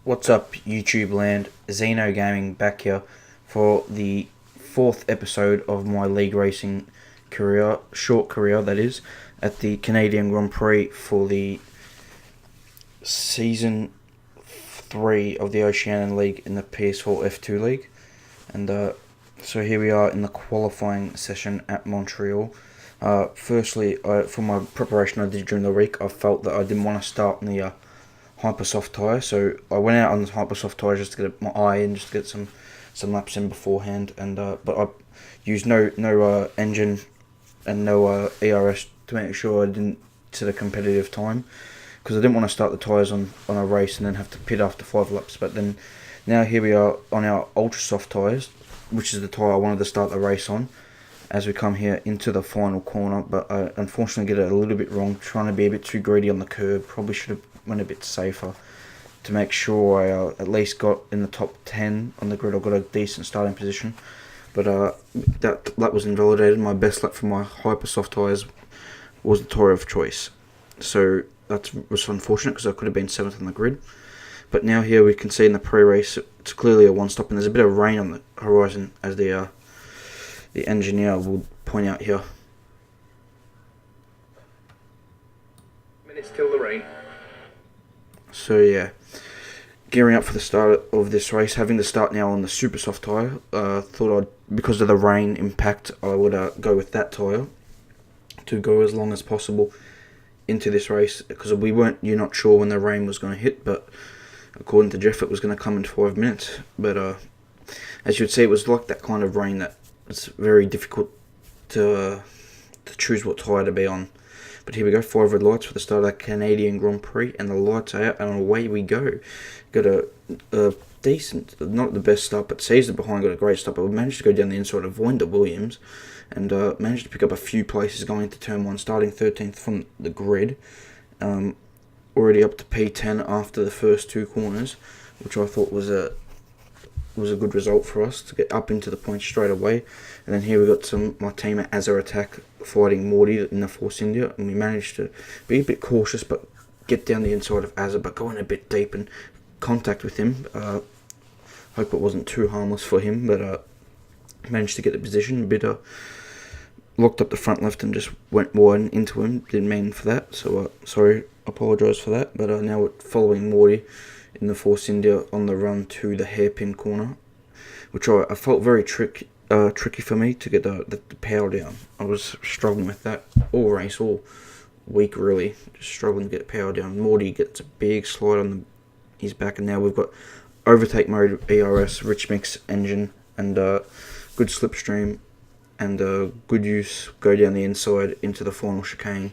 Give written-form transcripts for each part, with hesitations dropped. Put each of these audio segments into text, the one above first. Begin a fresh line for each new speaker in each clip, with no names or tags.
What's up, YouTube land? Xeno Gaming back here for the fourth episode of my league racing career, short career that is, at the Canadian Grand Prix for the Season 3 of the Oceania League in the PS4 F2 League. And so here we are in the qualifying session at Montreal. Firstly, for my preparation I did during the week, I felt that I didn't want to start in the hypersoft tyre, so I went out on the hypersoft tyre just to get my eye in, just to get some laps in beforehand, and but I used no engine and no AOR to make sure I didn't set a competitive time, because I didn't want to start the tyres on a race and then have to pit after 5 laps. But then now here we are on our ultra soft tyres, which is the tyre I wanted to start the race on, as we come here into the final corner. But I unfortunately get it a little bit wrong, trying to be a bit too greedy on the curb. Probably should have went a bit safer to make sure I at least got in the top 10 on the grid. I got a decent starting position, but that was invalidated. My best lap for my hypersoft tyres was the tyre of choice, so that was unfortunate because I could have been 7th on the grid. But now here we can see in the pre-race it's clearly a one-stop, and there's a bit of rain on the horizon, as the engineer will point out here.
Minutes till the rain.
So yeah, gearing up for the start of this race, having to start now on the super soft tyre. Thought because of the rain impact, I would go with that tyre to go as long as possible into this race, because you're not sure when the rain was going to hit, but according to Jeff it was going to come in 5 minutes. But as you'd see, it was like that kind of rain that it's very difficult to choose what tyre to be on. But here we go, 5 red lights for the start of the Canadian Grand Prix, and the lights are out, and away we go. Got a decent, not the best start, but Caesar behind got a great start, but we managed to go down the inside, avoid the Williams, and managed to pick up a few places going into turn 1, starting 13th from the grid. Already up to P10 after the first 2 corners, which I thought was a good result for us to get up into the points straight away. And then here we got my team at Azar Attack fighting Morty in the Force India, and we managed to be a bit cautious but get down the inside of Azar, but go in a bit deep and contact with him. Hope it wasn't too harmless for him, but managed to get the position a bit. Locked up the front left and just went wide into him. Didn't mean for that, so sorry, apologise for that. But now we're following Morty in the Force India on the run to the hairpin corner, which I felt very tricky for me to get the power down. I was struggling with that all race, all week really, just struggling to get power down. Morty gets a big slide on his back, and now we've got overtake mode, ERS, rich mix engine, and good slipstream, and good use, go down the inside into the final chicane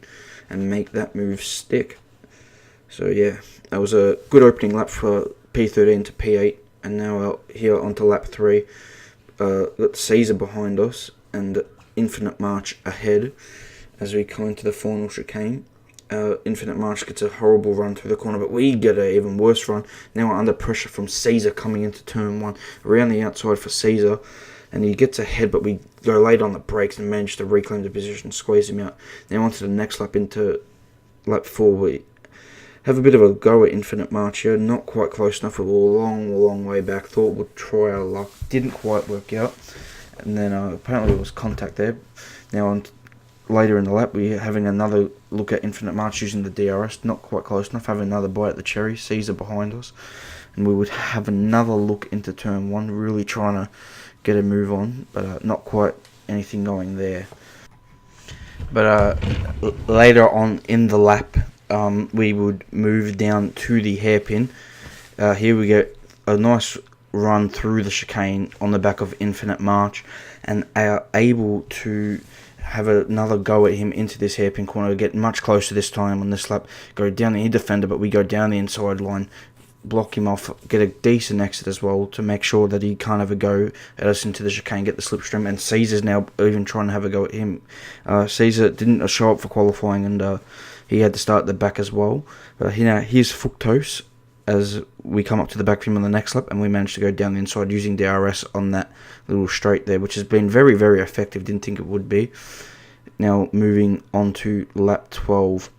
and make that move stick. So yeah, that was a good opening lap for P13 to P8, and now here onto lap 3. Got Caesar behind us and Infinite March ahead as we come into the final chicane. Infinite March gets a horrible run through the corner, but we get an even worse run. Now we're under pressure from Caesar coming into turn 1, around the outside for Caesar, and he gets ahead, but we go late on the brakes and manage to reclaim the position, squeeze him out. Now onto the next lap, into lap 4, we have a bit of a go at Infinite March here, not quite close enough. We were a long way back, thought we'd try our luck, didn't quite work out, and then apparently there was contact there. Now later in the lap, we're having another look at Infinite March using the DRS, not quite close enough, having another bite at the cherry, Caesar behind us, and we would have another look into turn 1, really trying to get a move on, but not quite anything going there. But later on in the lap, we would move down to the hairpin. Here we get a nice run through the chicane on the back of Infinite March, and are able to have another go at him into this hairpin corner, get much closer this time on this lap, go down the defender, but we go down the inside line, block him off, get a decent exit as well to make sure that he can't have a go at us into the chicane, get the slipstream, and Caesar's now even trying to have a go at him. Caesar didn't show up for qualifying, and he had to start at the back as well. But here's Fructose as we come up to the back of him on the next lap, and we managed to go down the inside using DRS on that little straight there, which has been very, very effective. Didn't think it would be. Now moving on to lap 12.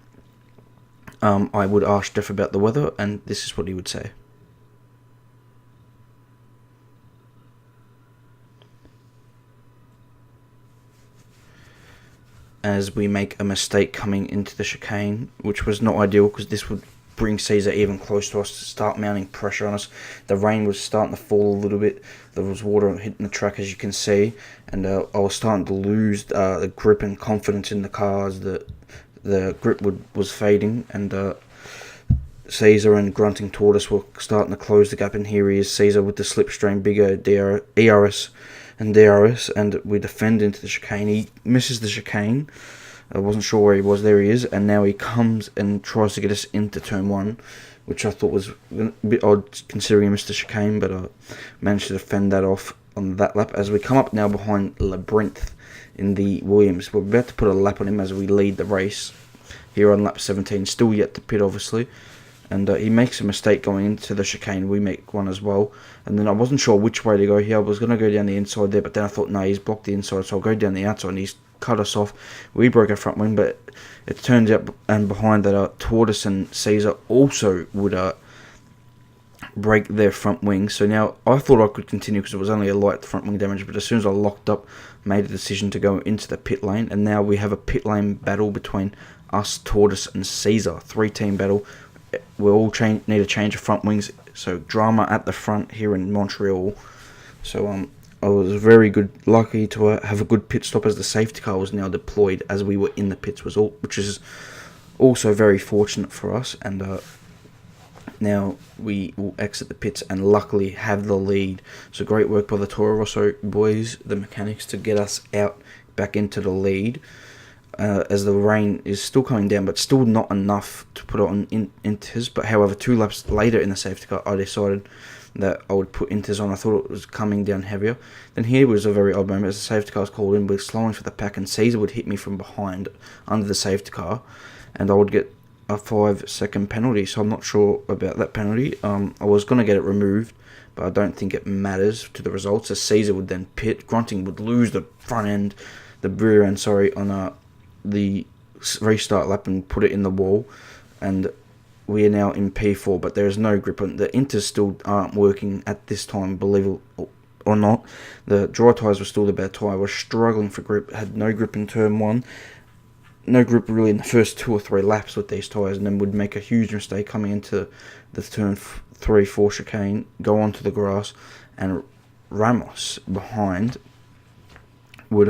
I would ask Jeff about the weather, and this is what he would say. as we make a mistake coming into the chicane, which was not ideal because this would bring Caesar even close to us to start mounting pressure on us. The rain was starting to fall a little bit. There was water hitting the track, as you can see, and I was starting to lose the grip and confidence in the cars. The grip was fading, and Caesar and Grunting Tortoise were starting to close the gap. And here he is, Caesar with the slipstream, bigger ERS and DRS, and we defend into the chicane. He misses the chicane. I wasn't sure where he was. There he is, and now he comes and tries to get us into turn 1, which I thought was a bit odd considering he missed the chicane, but I managed to defend that off on that lap. As we come up now behind Labyrinth in the Williams, we're about to put a lap on him as we lead the race here on lap 17, still yet to pit obviously. And he makes a mistake going into the chicane. We make one as well. And then I wasn't sure which way to go here. I was going to go down the inside there, but then I thought, no, he's blocked the inside, so I'll go down the outside. And he's cut us off. We broke our front wing, but it turns out and behind that Tortoise and Caesar also would break their front wing. So now I thought I could continue because it was only a light front wing damage, but as soon as I locked up, made a decision to go into the pit lane. And now we have a pit lane battle between us, Tortoise and Caesar. 3-team battle. We all need to change the front wings, so drama at the front here in Montreal. So I was very lucky to have a good pit stop as the safety car was now deployed as we were in the pits, which is also very fortunate for us. And now we will exit the pits and luckily have the lead. So great work by the Toro Rosso boys, the mechanics, to get us out back into the lead. As the rain is still coming down, but still not enough to put on inters. But however, 2 laps later in the safety car, I decided that I would put inters on. I thought it was coming down heavier. Then here was a very odd moment as the safety car was called in. We're slowing for the pack, and Caesar would hit me from behind under the safety car, and I would get a 5-second penalty. So I'm not sure about that penalty. I was going to get it removed, but I don't think it matters to the results, as Caesar would then pit. Grunting would lose the rear end, on the restart lap and put it in the wall, and we are now in P4, but there is no grip on the inters. Still aren't working at this time, believe it or not. The dry tyres were still the better tyre. We're struggling for grip, had no grip in turn 1, no grip really in the first 2 or 3 laps with these tyres, and then would make a huge mistake coming into the turn 3-4 chicane, go onto the grass, and Ramos behind would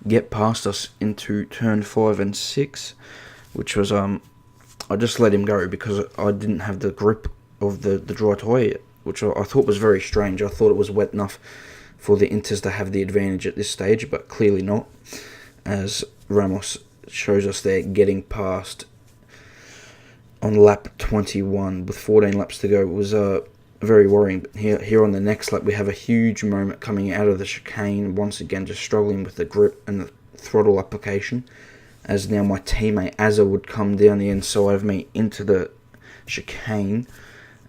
get past us into turn 5 and 6, which was I just let him go because I didn't have the grip of the dry tyre yet, which I thought was very strange. I thought it was wet enough for the inters to have the advantage at this stage, but clearly not, as Ramos shows us there getting past on lap 21 with 14 laps to go. It was very worrying. But here on the next lap, we have a huge moment coming out of the chicane. Once again, just struggling with the grip and the throttle application, as now my teammate Azza would come down the inside of me into the chicane,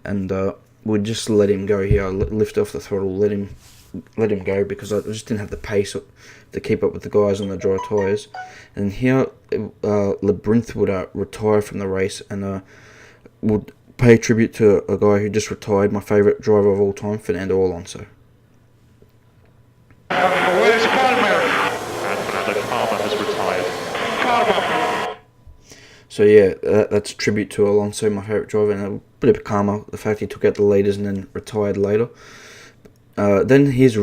and we'd just let him go here. I lift off the throttle, let him go, because I just didn't have the pace to keep up with the guys on the dry tyres. And here Labyrinth would retire from the race, and would pay tribute to a guy who just retired, my favourite driver of all time, Fernando Alonso.
Where's Palmer? And Palmer has retired. Palmer.
So yeah, that's tribute to Alonso, my favourite driver, and a bit of karma, the fact he took out the leaders and then retired later. Then here's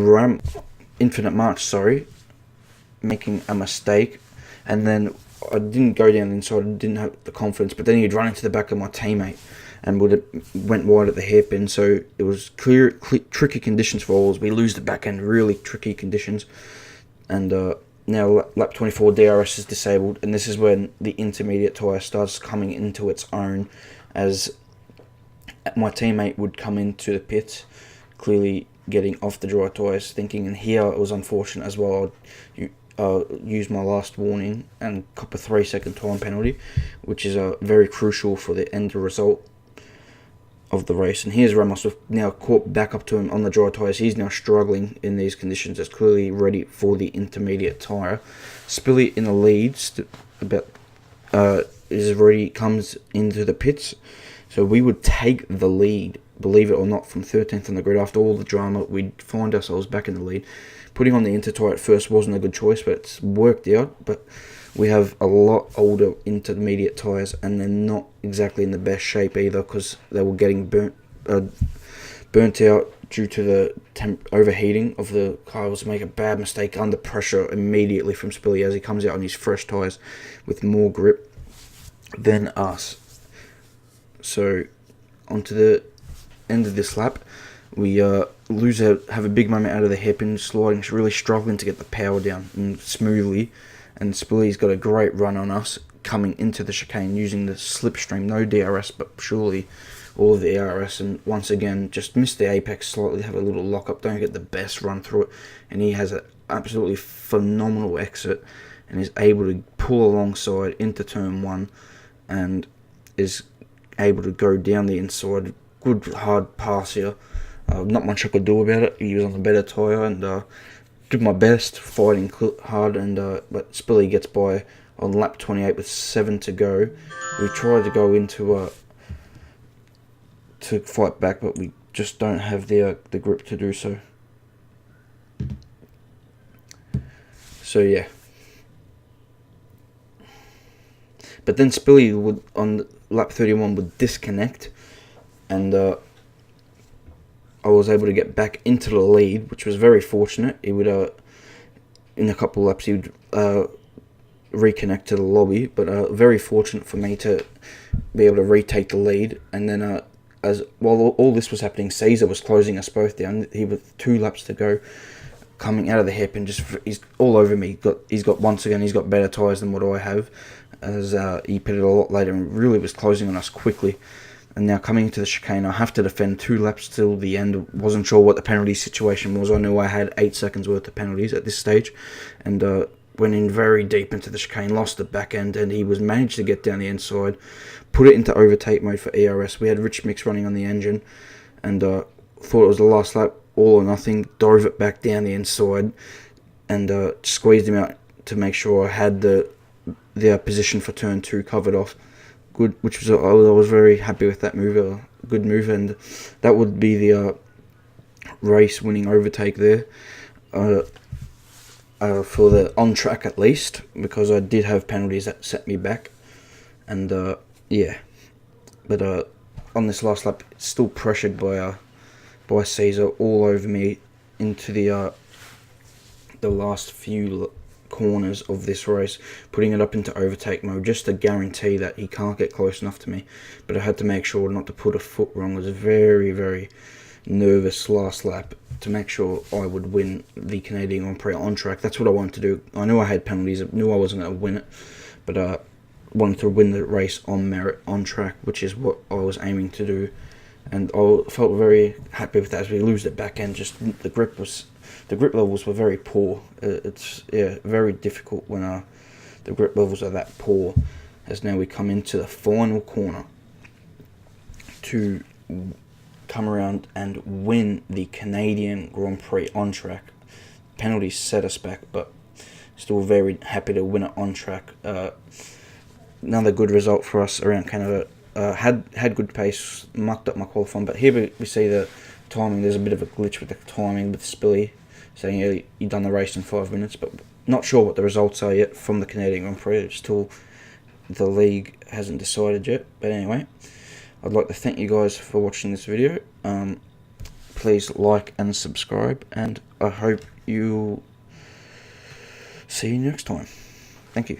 Infinite March, making a mistake, and then I didn't go down the inside, I didn't have the confidence, but then he'd run into the back of my teammate and went wide at the hairpin. So it was tricky conditions for all. We lose the back end, really tricky conditions. And now lap 24, DRS is disabled, and this is when the intermediate tyre starts coming into its own, as my teammate would come into the pits, clearly getting off the dry tyres, thinking, and here it was unfortunate as well. Use my last warning and cop a 3-second time penalty, which is very crucial for the end result of the race. And here's Ramos now caught back up to him on the dry tyres. He's now struggling in these conditions. It's clearly ready for the intermediate tyre. Spilly in the lead comes into the pits, so we would take the lead, believe it or not, from 13th on the grid. After all the drama, we'd find ourselves back in the lead. Putting on the inter tyre at first wasn't a good choice, but it's worked out. But we have a lot older intermediate tyres, and they're not exactly in the best shape either, because they were getting burnt out due to the overheating of the car. Was make a bad mistake under pressure immediately from Spilly as he comes out on his fresh tyres with more grip than us. So onto the end of this lap, we have a big moment out of the hairpin, sliding, really struggling to get the power down smoothly, and Spilly's got a great run on us coming into the chicane using the slipstream, no DRS but surely all of the ARS, and once again just missed the apex slightly, have a little lock up, don't get the best run through it, and he has an absolutely phenomenal exit and is able to pull alongside into turn 1 and is able to go down the inside. Good hard pass here, not much I could do about it. He was on the better tyre, and did my best fighting hard, and but Spilly gets by on lap 28 with 7 to go. We tried to go into to fight back, but we just don't have the grip to do so. So yeah. But then Spilly would, on lap 31, would disconnect, and I was able to get back into the lead, which was very fortunate. He would, in a couple of laps, he would reconnect to the lobby, but very fortunate for me to be able to retake the lead. And then, as while all this was happening, Caesar was closing us both down. He with 2 laps to go, coming out of the hairpin, he's all over me. He's got better tyres than what I have, as he pitted a lot later and really was closing on us quickly. And now coming into the chicane, I have to defend 2 laps till the end. Wasn't sure what the penalty situation was. I knew I had 8 seconds worth of penalties at this stage, and went in very deep into the chicane, lost the back end, and he was managed to get down the inside, put it into overtake mode for ERS. We had Rich Mix running on the engine, and thought it was the last lap, all or nothing, dove it back down the inside, and squeezed him out to make sure I had the position for turn 2 covered off. Good, which was I was very happy with that move, good move, and that would be the race winning overtake there, for the on track at least, because I did have penalties that set me back, and yeah, but on this last lap, still pressured by Caesar all over me into the last few corners of this race, putting it up into overtake mode just to guarantee that he can't get close enough to me. But I had to make sure not to put a foot wrong. I was very, very nervous last lap to make sure I would win the Canadian Grand Prix on track. That's what I wanted to do. I knew I had penalties, I knew I wasn't going to win it, but wanted to win the race on merit, on track, which is what I was aiming to do. And I felt very happy with that. As we lose the back end, just the grip levels were very poor. It's very difficult when the grip levels are that poor. As now we come into the final corner to come around and win the Canadian Grand Prix on track. Penalties set us back, but still very happy to win it on track. Another good result for us around Canada. Had good pace, mucked up my qualifying, but here we see the timing. There's a bit of a glitch with the timing with Spilly, saying you done the race in 5 minutes, but not sure what the results are yet from the Canadian Grand Prix. It's still, the league hasn't decided yet. But anyway, I'd like to thank you guys for watching this video. Please like and subscribe, and I hope you'll see you next time. Thank you.